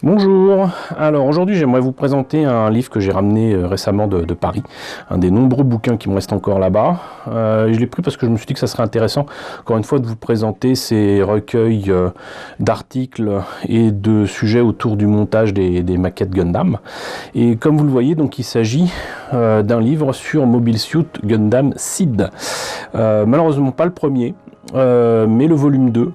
Bonjour, alors aujourd'hui j'aimerais vous présenter un livre que j'ai ramené récemment de Paris, un des nombreux bouquins qui me restent encore là-bas. Je l'ai pris parce que je me suis dit que ça serait intéressant, encore une fois, de vous présenter ces recueils d'articles et de sujets autour du montage des maquettes Gundam. Et comme vous le voyez, donc il s'agit d'un livre sur Mobile Suit Gundam Seed. Malheureusement pas le premier. Mais le volume 2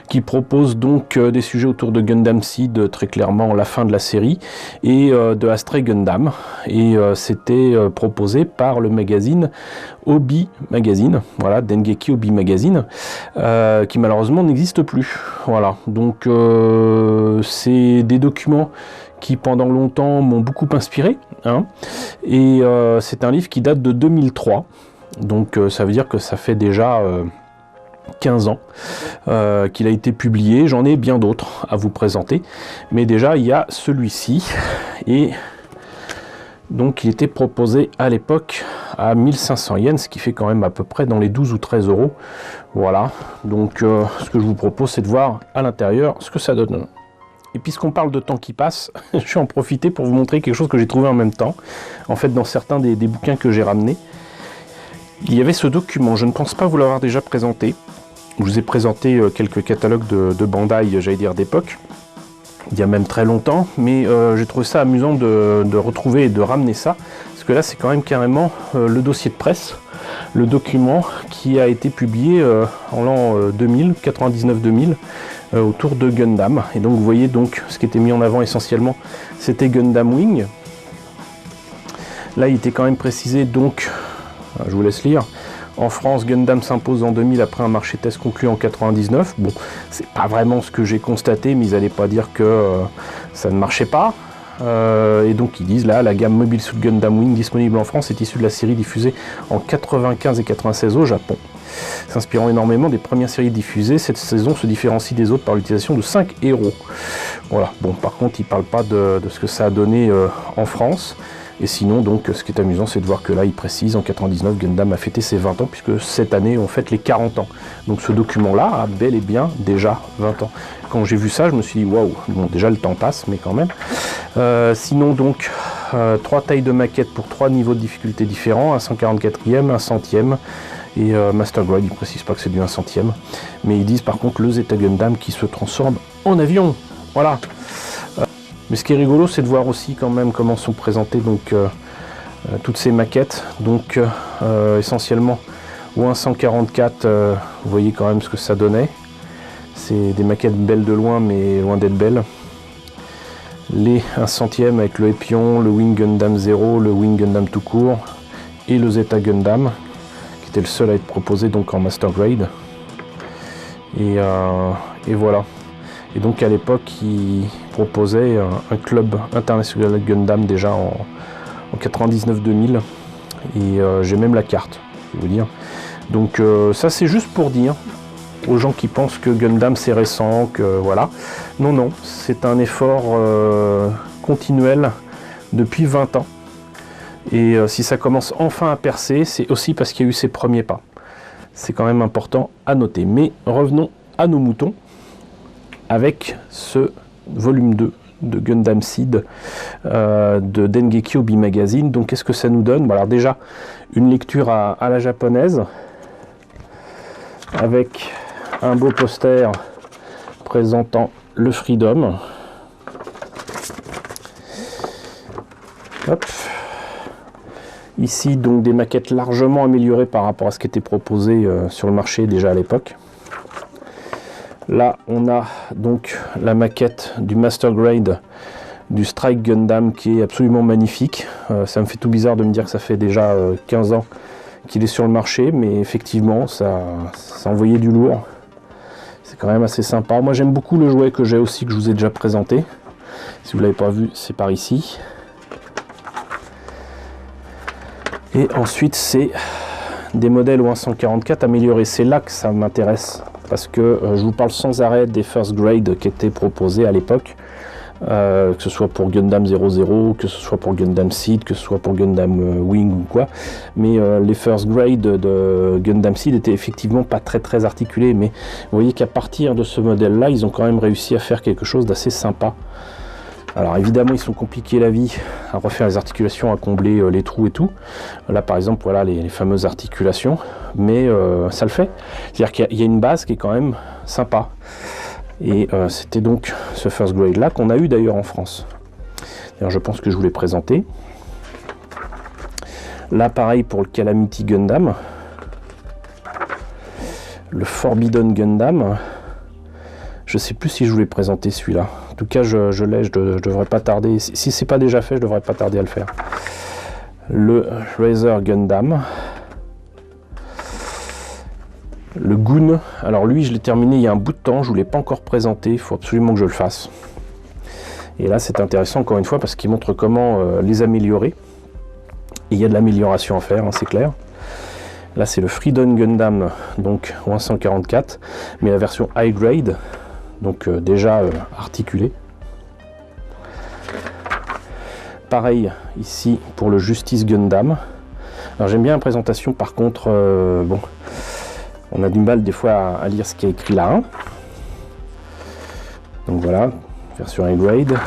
qui propose donc des sujets autour de Gundam Seed, très clairement la fin de la série, et de Astray Gundam, et c'était proposé par le magazine Obi Magazine, voilà, Dengeki Obi Magazine, qui malheureusement n'existe plus. Voilà, donc c'est des documents qui pendant longtemps m'ont beaucoup inspiré, hein, et c'est un livre qui date de 2003, donc ça veut dire que ça fait déjà 15 ans qu'il a été publié. J'en ai bien d'autres à vous présenter, mais déjà il y a celui-ci, et donc il était proposé à l'époque à 1500 yens, ce qui fait quand même à peu près dans les 12 ou 13 euros. Voilà, donc ce que je vous propose, c'est de voir à l'intérieur ce que ça donne. Et puisqu'on parle de temps qui passe, je vais en profiter pour vous montrer quelque chose que j'ai trouvé en même temps, en fait dans certains des bouquins que j'ai ramenés. Il y avait ce document, je ne pense pas vous l'avoir déjà présenté. Je vous ai présenté quelques catalogues de Bandai, j'allais dire d'époque, il y a même très longtemps, mais j'ai trouvé ça amusant de retrouver et de ramener ça, parce que là c'est quand même carrément le dossier de presse, le document qui a été publié en l'an 2000, 99-2000, autour de Gundam. Et donc vous voyez donc ce qui était mis en avant essentiellement, c'était Gundam Wing. Là il était quand même précisé donc, je vous laisse lire. En France, Gundam s'impose en 2000 après un marché test conclu en 99. Bon, c'est pas vraiment ce que j'ai constaté, mais ils n'allaient pas dire que ça ne marchait pas. Et donc ils disent là, la gamme Mobile Suit Gundam Wing disponible en France est issue de la série diffusée en 95 et 96 au Japon. S'inspirant énormément des premières séries diffusées, cette saison se différencie des autres par l'utilisation de 5 héros. Voilà, bon, par contre, ils ne parlent pas de ce que ça a donné en France. Et sinon, donc, ce qui est amusant, c'est de voir que là, il précise, en 99, Gundam a fêté ses 20 ans, puisque cette année, on fête les 40 ans. Donc ce document-là a bel et bien déjà 20 ans. Quand j'ai vu ça, je me suis dit, waouh, bon, déjà le temps passe, mais quand même. Sinon, donc, 3 tailles de maquettes pour 3 niveaux de difficulté différents, un 144e, un 100e, et Master Grade, ils ne précisent pas que c'est du 1 centième. Mais ils disent par contre le Zeta Gundam qui se transforme en avion. Voilà. Mais ce qui est rigolo, c'est de voir aussi quand même comment sont présentées donc, toutes ces maquettes. Donc essentiellement au 144, vous voyez quand même ce que ça donnait. C'est des maquettes belles de loin, mais loin d'être belles. Les 1 centième avec le Epion, le Wing Gundam 0, le Wing Gundam tout court et le Zeta Gundam, qui était le seul à être proposé donc en Master Grade. Et voilà. Et donc à l'époque, il proposait un club international Gundam déjà en 99-2000. Et j'ai même la carte, je vais vous dire. Donc ça c'est juste pour dire aux gens qui pensent que Gundam c'est récent, que voilà. Non, non, c'est un effort continuel depuis 20 ans. Et si ça commence enfin à percer, c'est aussi parce qu'il y a eu ses premiers pas. C'est quand même important à noter. Mais revenons à nos moutons avec ce volume 2 de Gundam Seed de Dengeki Obi Magazine. Donc qu'est-ce que ça nous donne? Bon, alors déjà, une lecture à la japonaise, avec un beau poster présentant le Freedom. Hop. Ici, donc, des maquettes largement améliorées par rapport à ce qui était proposé sur le marché déjà à l'époque. Là, on a donc la maquette du Master Grade du Strike Gundam qui est absolument magnifique. Ça me fait tout bizarre de me dire que ça fait déjà 15 ans qu'il est sur le marché, mais effectivement, ça envoyait du lourd. C'est quand même assez sympa. Moi, j'aime beaucoup le jouet que j'ai aussi, que je vous ai déjà présenté. Si vous ne l'avez pas vu, c'est par ici. Et ensuite, c'est des modèles au 144 améliorés. C'est là que ça m'intéresse, parce que je vous parle sans arrêt des First Grade qui étaient proposés à l'époque, que ce soit pour Gundam 00, que ce soit pour Gundam Seed, que ce soit pour Gundam Wing ou quoi. Mais les First Grade de Gundam Seed étaient effectivement pas très articulés, mais vous voyez qu'à partir de ce modèle-là, ils ont quand même réussi à faire quelque chose d'assez sympa. Alors évidemment ils sont compliqués la vie à refaire les articulations, à combler les trous et tout. Là par exemple voilà les fameuses articulations, mais ça le fait. C'est-à-dire qu'il y a une base qui est quand même sympa. Et c'était donc ce First Grade là qu'on a eu d'ailleurs en France. D'ailleurs je pense que je vous l'ai présenté. Là pareil pour le Calamity Gundam. Le Forbidden Gundam. Je sais plus si je vous l'ai présenté celui-là. En tout cas, je l'ai, je devrais pas tarder. Si c'est pas déjà fait, je devrais pas tarder à le faire. Le Razor Gundam. Le Goon. Alors lui, je l'ai terminé il y a un bout de temps. Je vous l'ai pas encore présenté. Il faut absolument que je le fasse. Et là, c'est intéressant encore une fois parce qu'il montre comment les améliorer. Et il y a de l'amélioration à faire, hein, c'est clair. Là, c'est le Freedom Gundam, donc 144, mais la version high grade. Donc déjà articulé. Pareil ici pour le Justice Gundam. Alors j'aime bien la présentation, par contre, bon, on a du mal des fois à lire ce qui est écrit là. Hein. Donc voilà, version high grade.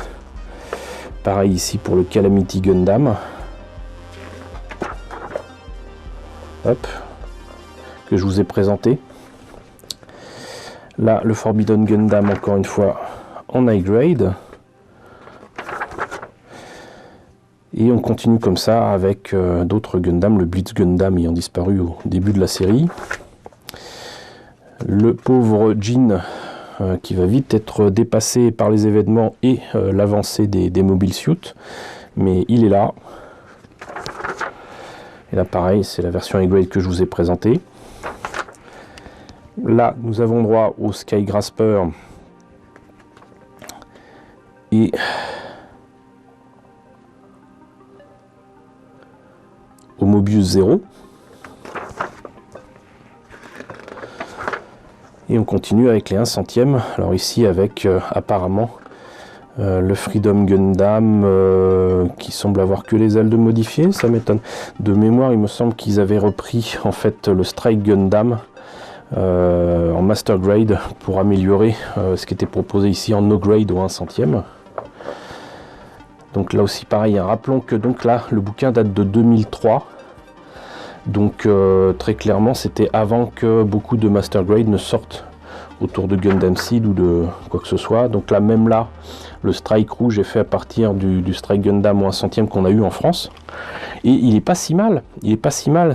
Pareil ici pour le Calamity Gundam. Hop, que je vous ai présenté. Là, le Forbidden Gundam, encore une fois, en high grade. Et on continue comme ça avec d'autres Gundam, le Blitz Gundam ayant disparu au début de la série. Le pauvre Jin, qui va vite être dépassé par les événements et l'avancée des Mobile Suits. Mais il est là. Et là, pareil, c'est la version high grade que je vous ai présentée. Là, nous avons droit au Sky Grasper et au Mobius 0. Et on continue avec les 1 centième. Alors ici avec apparemment le Freedom Gundam qui semble avoir que les ailes de modifiées, ça m'étonne. De mémoire, il me semble qu'ils avaient repris en fait le Strike Gundam en Master Grade pour améliorer ce qui était proposé ici en No Grade au 1 centième. Donc là aussi pareil, hein. Rappelons que donc là le bouquin date de 2003. Donc très clairement c'était avant que beaucoup de Master Grade ne sortent autour de Gundam Seed ou de quoi que ce soit. Donc là même là le Strike rouge est fait à partir du Strike Gundam au 1 centième qu'on a eu en France. Et il est pas si mal,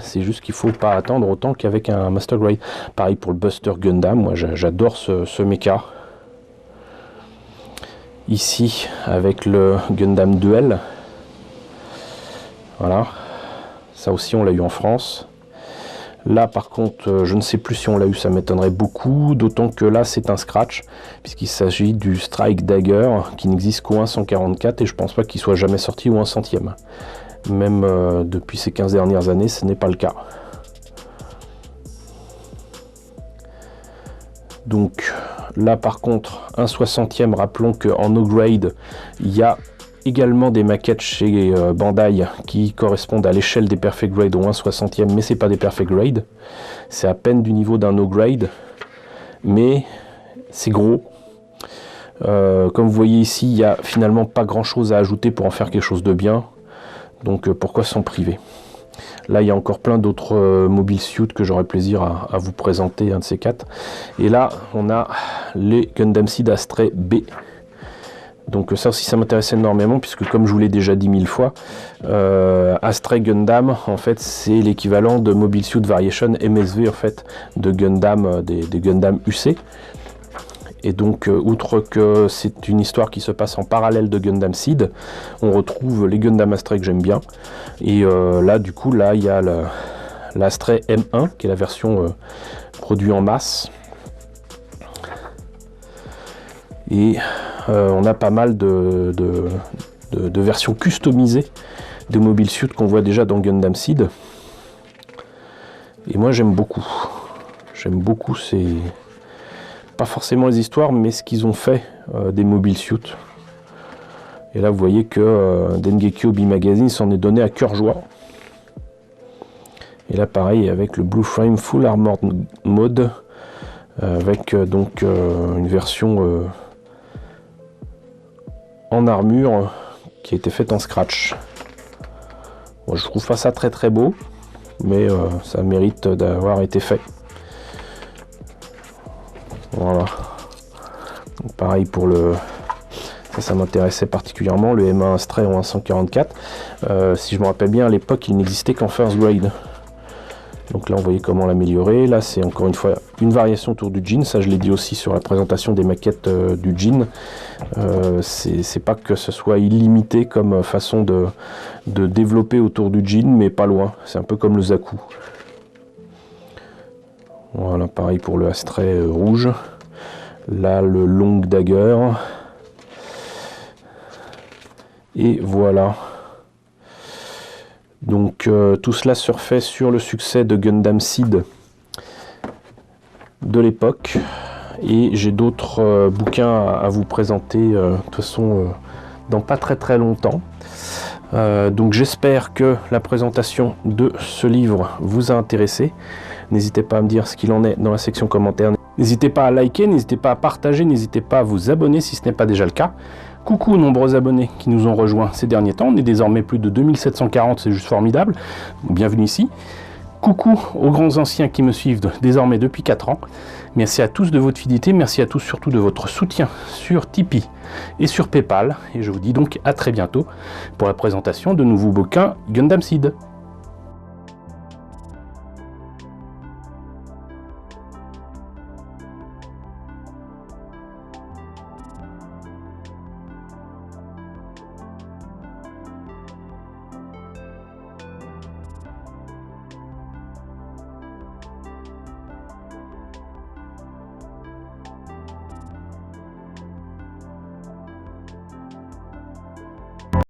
c'est juste qu'il faut pas attendre autant qu'avec un Master Grade. Pareil pour le Buster Gundam, moi j'adore ce mecha. Ici avec le Gundam Duel. Voilà. Ça aussi on l'a eu en France. Là par contre je ne sais plus si on l'a eu, ça m'étonnerait beaucoup, d'autant que là c'est un scratch puisqu'il s'agit du Strike Dagger qui n'existe qu'au 144 et je pense pas qu'il soit jamais sorti au 1 centième. Même depuis ces 15 dernières années ce n'est pas le cas. Donc là par contre 1 60e, rappelons qu'en No Grade il y a également des maquettes chez Bandai qui correspondent à l'échelle des Perfect Grade au 1 60e, mais c'est pas des Perfect Grade, c'est à peine du niveau d'un No Grade, mais c'est gros. Comme vous voyez ici, il n'y a finalement pas grand chose à ajouter pour en faire quelque chose de bien, donc pourquoi s'en priver. Là il y a encore plein d'autres Mobile Suits que j'aurai plaisir à vous présenter, un de ces quatre. Et là on a les Gundam Seed Astray B. Donc ça aussi ça m'intéresse énormément puisque comme je vous l'ai déjà dit 1000 fois, Astray Gundam en fait c'est l'équivalent de Mobile Suit Variation MSV en fait de Gundam, des Gundam UC. Et donc outre que c'est une histoire qui se passe en parallèle de Gundam Seed, on retrouve les Gundam Astray que j'aime bien. Et là du coup là il y a l'Astray M1 qui est la version produite en masse. Et on a pas mal de versions customisées de Mobile Suit qu'on voit déjà dans Gundam Seed. Et moi j'aime beaucoup. J'aime beaucoup ces... pas forcément les histoires, mais ce qu'ils ont fait des Mobile Suit. Et là vous voyez que Dengeki Obi Magazine s'en est donné à cœur joie. Et là pareil avec le Blue Frame Full Armored Mode, avec donc une version en armure qui a été faite en scratch. Bon, je trouve pas ça très très beau, mais ça mérite d'avoir été fait. Voilà. Donc, pareil pour le... Ça m'intéressait particulièrement, le M1 Stray en 144. Si je me rappelle bien, à l'époque, il n'existait qu'en first grade. Donc là, on voyait comment l'améliorer. Là, c'est encore une fois une variation autour du jean. Ça, je l'ai dit aussi sur la présentation des maquettes du jean. C'est pas que ce soit illimité comme façon de développer autour du jean, mais pas loin. C'est un peu comme le Zaku. Voilà, pareil pour le Astray rouge. Là, le Long Dagger. Et voilà. Donc tout cela surfait sur le succès de Gundam Seed de l'époque. Et j'ai d'autres bouquins à vous présenter de toute façon dans pas très longtemps. Donc j'espère que la présentation de ce livre vous a intéressé. N'hésitez pas à me dire ce qu'il en est dans la section commentaires. N'hésitez pas à liker, n'hésitez pas à partager, n'hésitez pas à vous abonner si ce n'est pas déjà le cas. Coucou aux nombreux abonnés qui nous ont rejoints ces derniers temps. On est désormais plus de 2740, c'est juste formidable. Bienvenue ici. Coucou aux grands anciens qui me suivent désormais depuis 4 ans. Merci à tous de votre fidélité, merci à tous surtout de votre soutien sur Tipeee et sur Paypal. Et je vous dis donc à très bientôt pour la présentation de nouveaux bouquins Gundam Seed.